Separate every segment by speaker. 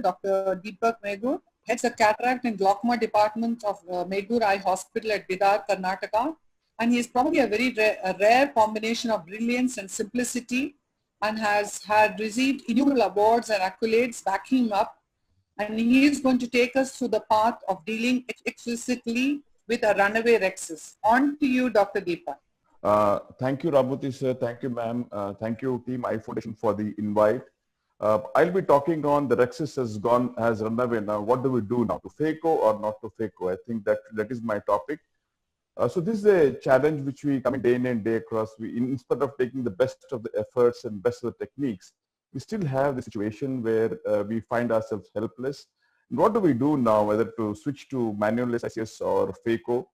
Speaker 1: Dr. Deepak Megur, heads the cataract and glaucoma department of Megur Eye Hospital at Bidar, Karnataka. And he is probably a rare combination of brilliance and simplicity, and has had received innumerable awards and accolades backing him up. And he is going to take us through the path of dealing explicitly with a runaway rhexis. On to you, Dr. Deepak.
Speaker 2: Thank you, Rabhuti sir. Thank you, ma'am. Thank you, Team Eye Foundation, for the invite. I'll be talking on the rhexis has run away now. What do we do now? To phaco or not to phaco? I think that is my topic. So this is a challenge which we come in day in and day across. Instead of taking the best of the efforts and best of the techniques, we still have the situation where we find ourselves helpless. And what do we do now, whether to switch to manual ICS or phaco?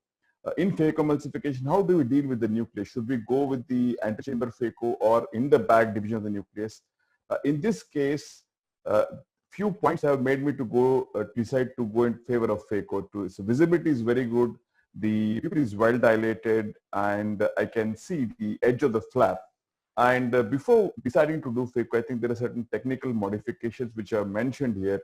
Speaker 2: In phacoemulsification, how do we deal with the nucleus? Should we go with the antechamber phaco or in the back division of the nucleus? In this case, few points have made me to decide to go in favor of phaco. So visibility is very good, the pupil is well dilated, and I can see the edge of the flap. And before deciding to do phaco, I think there are certain technical modifications which are mentioned here.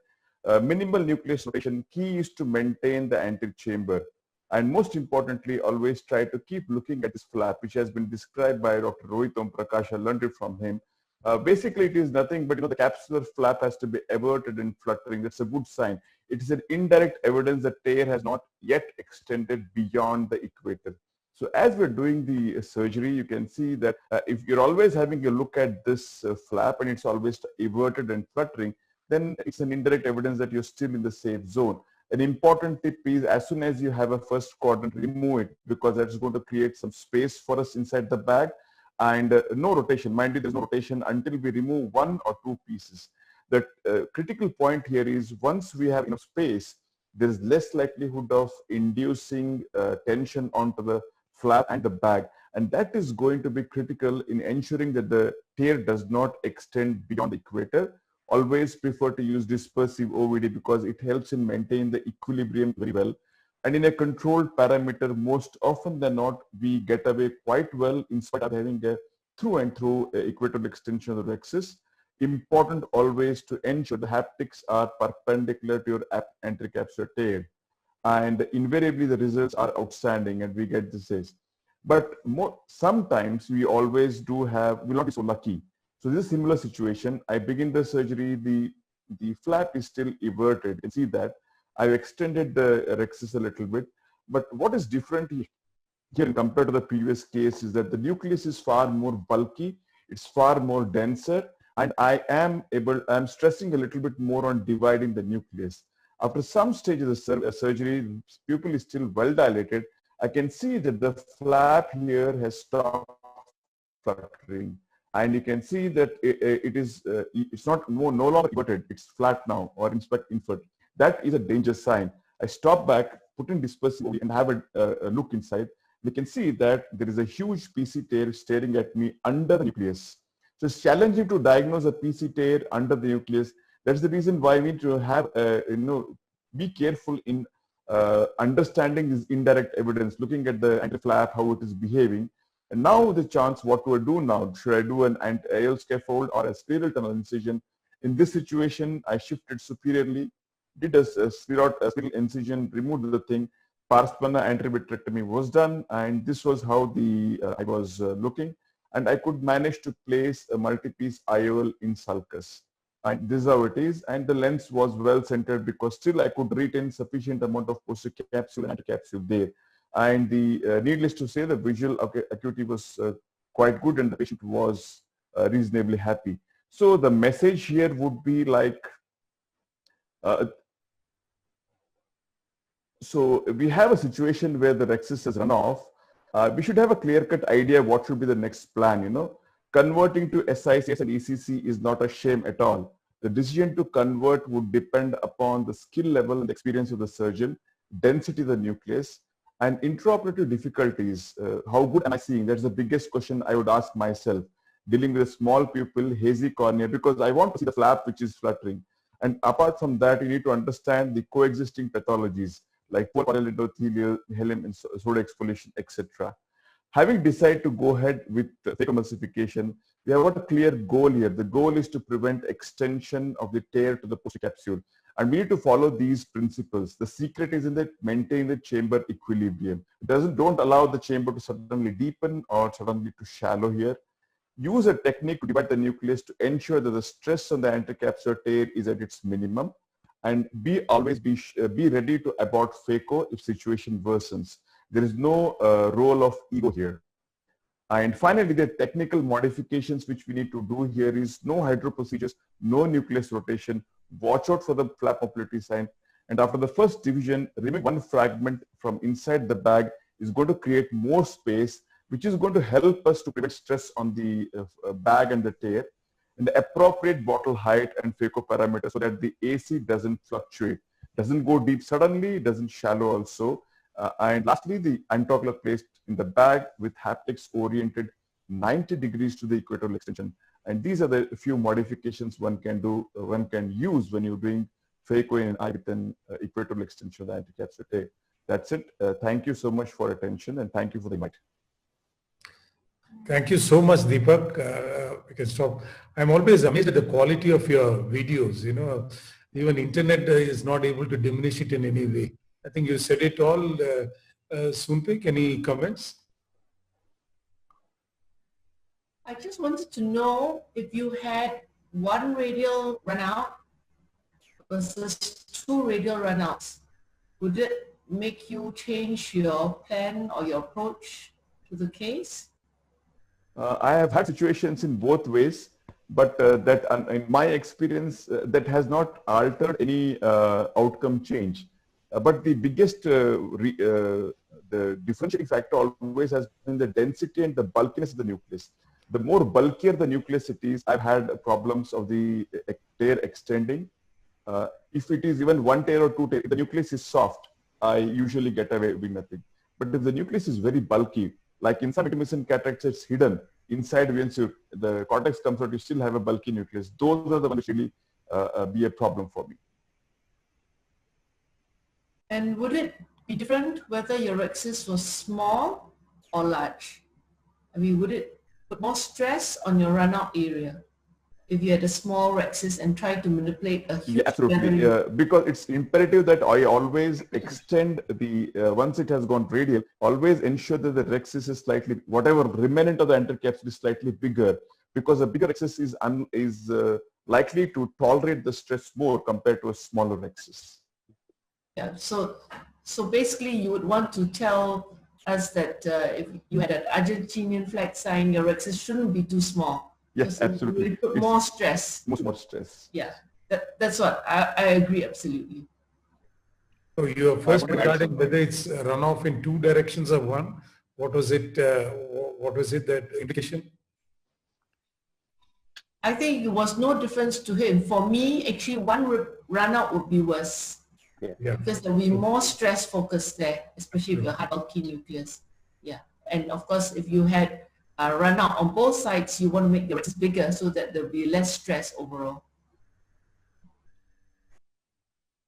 Speaker 2: Minimal nucleus rotation, key is to maintain the antechamber. And most importantly, always try to keep looking at this flap, which has been described by Dr. Rohit Om Prakash. I learned it from him. Basically, it is nothing but, the capsular flap has to be everted and fluttering. That's a good sign. It is an indirect evidence that tear has not yet extended beyond the equator. So as we're doing the surgery, you can see that if you're always having a look at this flap and it's always everted and fluttering, then it's an indirect evidence that you're still in the safe zone. An important tip is, as soon as you have a first quadrant, remove it, because that's going to create some space for us inside the bag. And no rotation. Mind you, there's no rotation until we remove one or two pieces. The critical point here is, once we have enough space, there is less likelihood of inducing tension onto the flap and the bag. And that is going to be critical in ensuring that the tear does not extend beyond the equator. Always prefer to use dispersive OVD because it helps in maintaining the equilibrium very well. And in a controlled parameter, most often than not, we get away quite well in spite of having a through and through equatorial extension of the rhexis. Important always to ensure the haptics are perpendicular to your anterocapsular tear. And invariably the results are outstanding and we get this. But sometimes we always will not be so lucky. So this is a similar situation. I begin the surgery, the flap is still everted. You can see that. I've extended the rhexis a little bit, but what is different here compared to the previous case is that the nucleus is far more bulky, it's far more denser, and I'm stressing a little bit more on dividing the nucleus. After some stage of the surgery, pupil is still well dilated. I can see that the flap here has stopped fluttering, and you can see that it's no longer everted, it's flat now, or in fact inverted. That is a danger sign. I stop back, put in dispersive and have a look inside. We can see that there is a huge PC tear staring at me under the nucleus. So it's challenging to diagnose a PC tear under the nucleus. That's the reason why we need to have, be careful in understanding this indirect evidence, looking at the anti-flap, how it is behaving. And now the chance, what do I do now? Should I do an IL scaffold or a scleral tunnel incision? In this situation, I shifted superiorly, did a scleral incision, removed the thing, pars plana anterior vitrectomy was done, and this was how I was looking, and I could manage to place a multi-piece IOL in sulcus. And this is how it is, and the lens was well centered because still I could retain sufficient amount of posterior capsule and anterocapsule there. And needless to say, the visual acuity was quite good and the patient was reasonably happy. So the message here would be like, so we have a situation where the rhexis has run off. We should have a clear-cut idea what should be the next plan, Converting to SICS and ECC is not a shame at all. The decision to convert would depend upon the skill level and experience of the surgeon, density of the nucleus, and intraoperative difficulties. How good am I seeing? That's the biggest question I would ask myself. Dealing with a small pupil, hazy cornea, because I want to see the flap which is fluttering. And apart from that, you need to understand the coexisting pathologies like poor corneal endothelial, helm and soda exfoliation, etc. Having decided to go ahead with phacoemulsification, We have got a clear goal here. The goal is to prevent extension of the tear to the posterior capsule. And we need to follow these principles. The secret is in that maintain the chamber equilibrium. Don't allow the chamber to suddenly deepen or suddenly to shallow here. Use a technique to divide the nucleus to ensure that the stress on the anterocapsular tear is at its minimum. And always be ready to abort phaco if situation worsens. There is no role of ego here. And finally, the technical modifications which we need to do here is no hydro procedures, no nucleus rotation, watch out for the flap mobility sign. And after the first division, remove one fragment from inside the bag is going to create more space, which is going to help us to prevent stress on the bag and the tear. And the appropriate bottle height and phaco parameters so that the AC doesn't fluctuate, doesn't go deep suddenly, doesn't shallow also. And lastly, the anticoagulant placed in the bag with haptics oriented 90 degrees to the equatorial extension. And these are the few modifications one can use when you're doing phaco in an eye with an equatorial extension of the anterocapsular tear. That's it. Thank you so much for attention, and thank you for the invite.
Speaker 3: Thank you so much, Deepak. We can stop. I'm always amazed at the quality of your videos. You know, even internet is not able to diminish it in any way. I think you said it all. Sunpik, any comments?
Speaker 4: I just wanted to know if you had one radial run out versus two radial runouts. Would it make you change your plan or your approach to the case?
Speaker 2: I have had situations in both ways, but that in my experience, that has not altered any outcome change. But the biggest the differentiating factor always has been the density and the bulkiness of the nucleus. The more bulkier the nucleus it is, I've had problems of the tear extending. If it is even one tear or two tear, if the nucleus is soft, I usually get away with nothing. But if the nucleus is very bulky, like in some intermittent cataracts, it's hidden inside once the cortex comes out, you still have a bulky nucleus. Those are the ones which really be a problem for me.
Speaker 4: And would it be different whether your rhexis was small or large? I mean, would it put more stress on your runout area if you had a small rhexis and tried to manipulate a huge
Speaker 2: absolutely. Because it's imperative that I always extend the, once it has gone radial, always ensure that the rhexis is slightly, whatever remnant of the anterocapsule is slightly bigger, because a bigger rhexis is likely to tolerate the stress more compared to a smaller rhexis.
Speaker 4: Yeah, so basically you would want to tell us that if you had an Argentinian flag sign, your rhexis shouldn't be too small.
Speaker 2: Yes, absolutely.
Speaker 4: It put more stress.
Speaker 2: More stress.
Speaker 4: Yeah, that's what I agree absolutely.
Speaker 3: So your first regarding whether it's runoff in two directions or one, what was it? What was it, that indication?
Speaker 4: I think it was no difference to him. For me, actually, one runout would be worse.
Speaker 3: Yeah.
Speaker 4: Because there will be more stress focused there, especially if you have bulky nucleus. Yeah, and of course, if you had a run out on both sides, you want to make the rhexis bigger so that there will be less stress overall.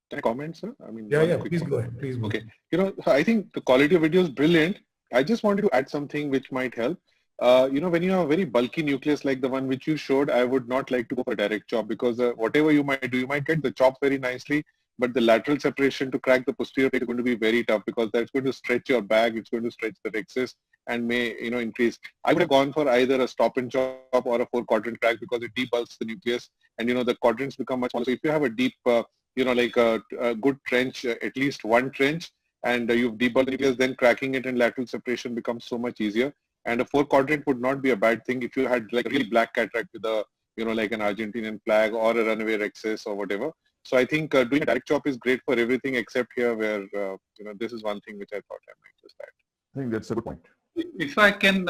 Speaker 5: Can I comment, sir? I mean,
Speaker 3: yeah, please go ahead. Please go
Speaker 5: okay.
Speaker 3: ahead.
Speaker 5: You know, I think the quality of video is brilliant. I just wanted to add something which might help. You know, when you have a very bulky nucleus like the one which you showed, I would not like to go for a direct chop, because whatever you might do, you might get the chop very nicely, but the lateral separation to crack the posterior plate is going to be very tough, because that's going to stretch your bag, it's going to stretch the rhexis and may, you know, increase. I would have gone for either a stop and chop or a 4-quadrant crack, because it debulks the nucleus and, you know, the quadrants become much smaller. So if you have a deep, you know, like a good trench, at least one trench, and you've debulked the nucleus, then cracking it and lateral separation becomes so much easier. And a 4-quadrant would not be a bad thing if you had like a really black cataract with a, you know, like an Argentinian flag or a runaway rhexis or whatever. So I think doing a direct chop is great for everything except here, where, you know, this is one thing which I thought I might just add.
Speaker 2: I think that's a good point.
Speaker 6: If I can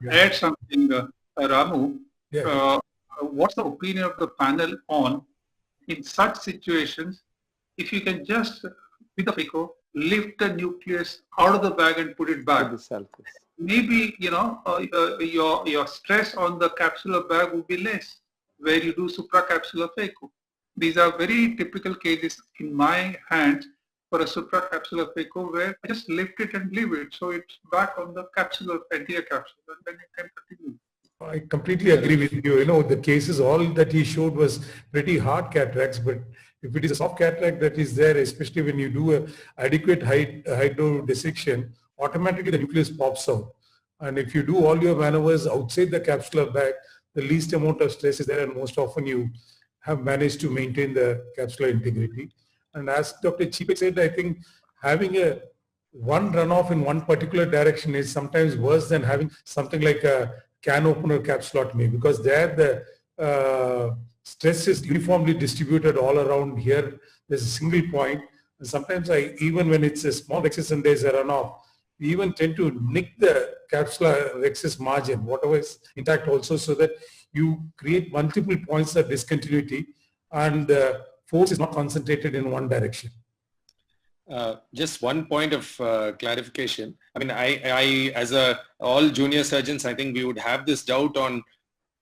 Speaker 6: add something, Ramu, what's the opinion of the panel on, in such situations, if you can just, with the phaco, lift the nucleus out of the bag and put it back? Maybe, you know, your stress on the capsular bag would be less, where you do supracapsular phaco. These are very typical cases in my hands for a supracapsular phaco, where I just lift it and leave it, so it's back on the capsular, anterior capsule, and then it can continue.
Speaker 3: I completely agree with you. You know, the cases, all that he showed was pretty hard cataracts, but if it is a soft cataract that is there, especially when you do a adequate hydro dissection, automatically the nucleus pops out. And if you do all your maneuvers outside the capsular bag, the least amount of stress is there, and most often you have managed to maintain the capsular integrity. And as Dr. Cheepak said, I think having a one runoff in one particular direction is sometimes worse than having something like a can opener capsulotomy, because there the stress is uniformly distributed all around here. There's a single point. And sometimes even when it's a small rhexis and there's a runoff, we even tend to nick the capsular rhexis margin, whatever is intact also, so that you create multiple points of discontinuity and the force is not concentrated in one direction.
Speaker 7: Just one point of clarification. I mean, I as all junior surgeons, I think we would have this doubt on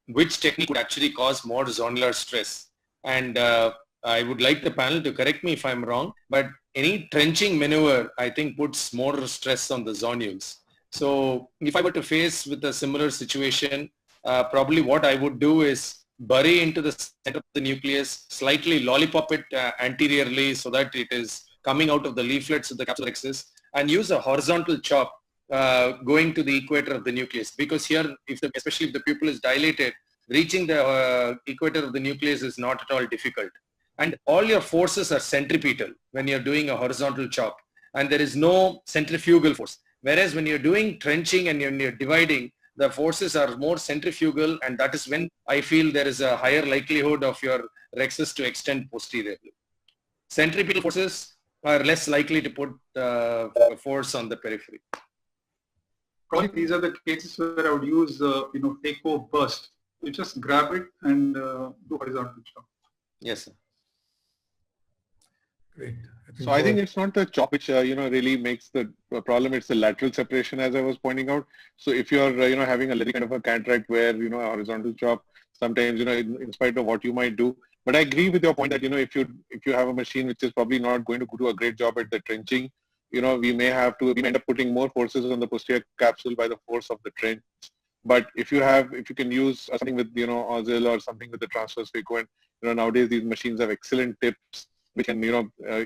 Speaker 7: which technique would actually cause more zonular stress. And I would like the panel to correct me if I'm wrong, but any trenching maneuver, I think, puts more stress on the zonules. So if I were to face with a similar situation, probably what I would do is bury into the center of the nucleus, slightly lollipop it anteriorly so that it is coming out of the leaflets of the capsular rhexis, and use a horizontal chop going to the equator of the nucleus. Because here, especially if the pupil is dilated, reaching the equator of the nucleus is not at all difficult. And all your forces are centripetal when you're doing a horizontal chop, and there is no centrifugal force. Whereas when you're doing trenching and you're dividing, the forces are more centrifugal, and that is when I feel there is a higher likelihood of your rhexis to extend posteriorly. Centripetal forces are less likely to put force on the periphery.
Speaker 6: Probably these are the cases where I would use, phaco burst. You just grab it and do horizontal chop.
Speaker 7: Yes, sir.
Speaker 3: Great.
Speaker 5: So I think it's not the chop which really makes the problem. It's the lateral separation, as I was pointing out. So if you're having a little kind of a cataract where a horizontal chop, sometimes in spite of what you might do. But I agree with your point that if you have a machine which is probably not going to do a great job at the trenching, we may end up putting more forces on the posterior capsule by the force of the trench. But if you can use something with Ozil or something with the transverse phaco, and nowadays these machines have excellent tips which can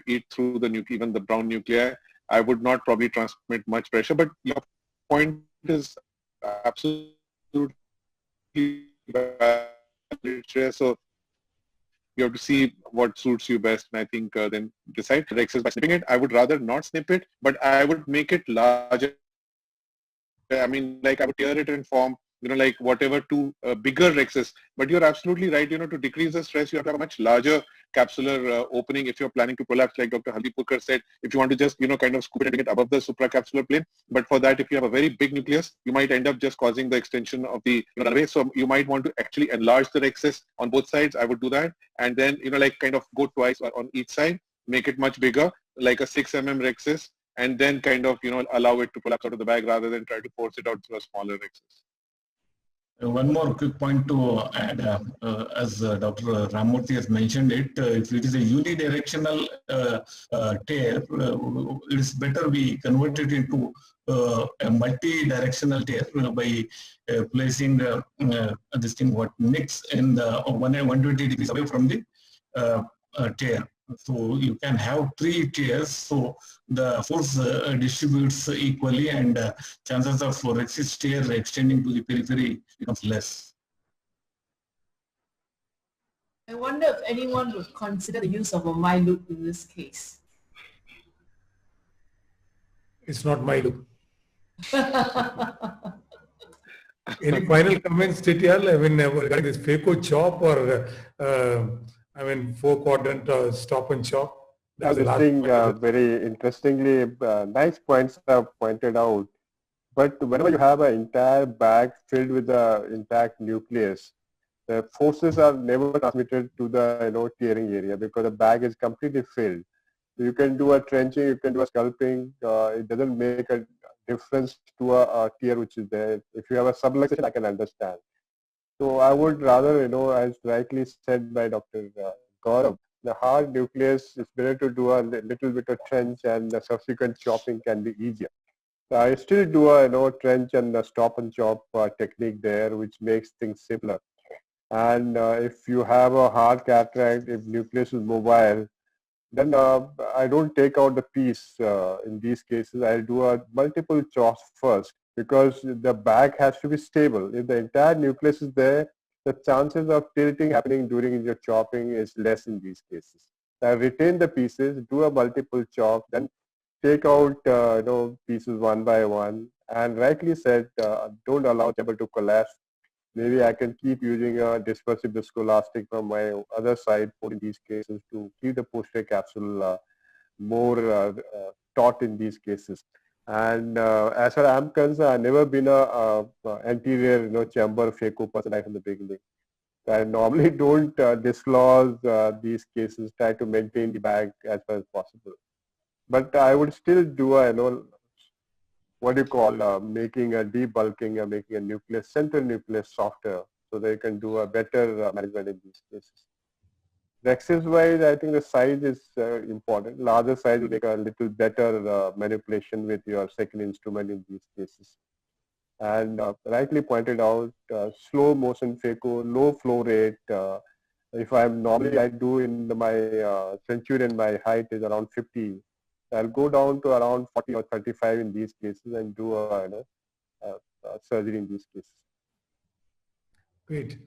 Speaker 5: eat through even the brown nuclei. I would not probably transmit much pressure, but your point is absolutely valid. So you have to see what suits you best, and I think then decide rhexis by snipping it. I would rather not snip it, but I would make it larger. I mean, like I would tear it and form, like whatever two bigger rhexis. But you're absolutely right. To decrease the stress, you have to have a much larger capsular opening if you're planning to prolapse, like Dr. Halipurkar said. If you want to just kind of scoop it and get above the supracapsular plane, but for that, if you have a very big nucleus, you might end up just causing the extension of the runway. So you might want to actually enlarge the rhexis on both sides. I would do that, and then like kind of go twice on each side, make it much bigger, like a 6 mm rhexis, and then kind of allow it to prolapse out of the bag rather than try to force it out through a smaller rhexis.
Speaker 8: One more quick point to add, as Dr. Ramurthy has mentioned it, if it is a unidirectional tear, it is better we convert it into a multi-directional tear by placing this thing what nicks in the 120 degrees away from the tear. So you can have 3 tears, so the force distributes equally, and chances of rhexis tear extending to the periphery becomes less.
Speaker 4: I wonder if anyone would consider the use of a MyLoop in this case.
Speaker 3: It's not MyLoop. Any final comments, Titial? I mean, regarding this phaco chop or 4-quadrant stop and chop?
Speaker 9: I think very interestingly, nice points are pointed out. But whenever you have an entire bag filled with the intact nucleus, the forces are never transmitted to the tearing area because the bag is completely filled. So you can do a trenching, you can do a scalping. It doesn't make a difference to a tear which is there. If you have a subluxation, I can understand. So I would rather, as rightly said by Dr. Gaurav, the hard nucleus is better to do a little bit of trench, and the subsequent chopping can be easier. I still do a trench and a stop and chop technique there, which makes things simpler. And if you have a hard cataract, if nucleus is mobile, then I don't take out the piece in these cases. I'll do a multiple chops first because the back has to be stable. If the entire nucleus is there, the chances of tilting happening during your chopping is less in these cases. I retain the pieces, do a multiple chop, then take out pieces one by one. And rightly said, don't allow chamber to collapse. Maybe I can keep using a dispersive viscoelastic from my other side in these cases to keep the posterior capsule more taut in these cases. And as far as I'm concerned, I've never been a anterior chamber phaco person right from the beginning. I normally don't disclose these cases, try to maintain the bag as far as possible. But I would still do a what do you call making a debulking or making a nucleus, central nucleus softer so they can do a better management in these cases. Rhexis wise, I think the size is important. Larger size will make a little better manipulation with your second instrument in these cases. And rightly pointed out, slow motion phaco, low flow rate. If I'm normally I do in my centurion, my height is around 50. I'll go down to around 40 or 35 in these cases and do a surgery in these cases.
Speaker 3: Great.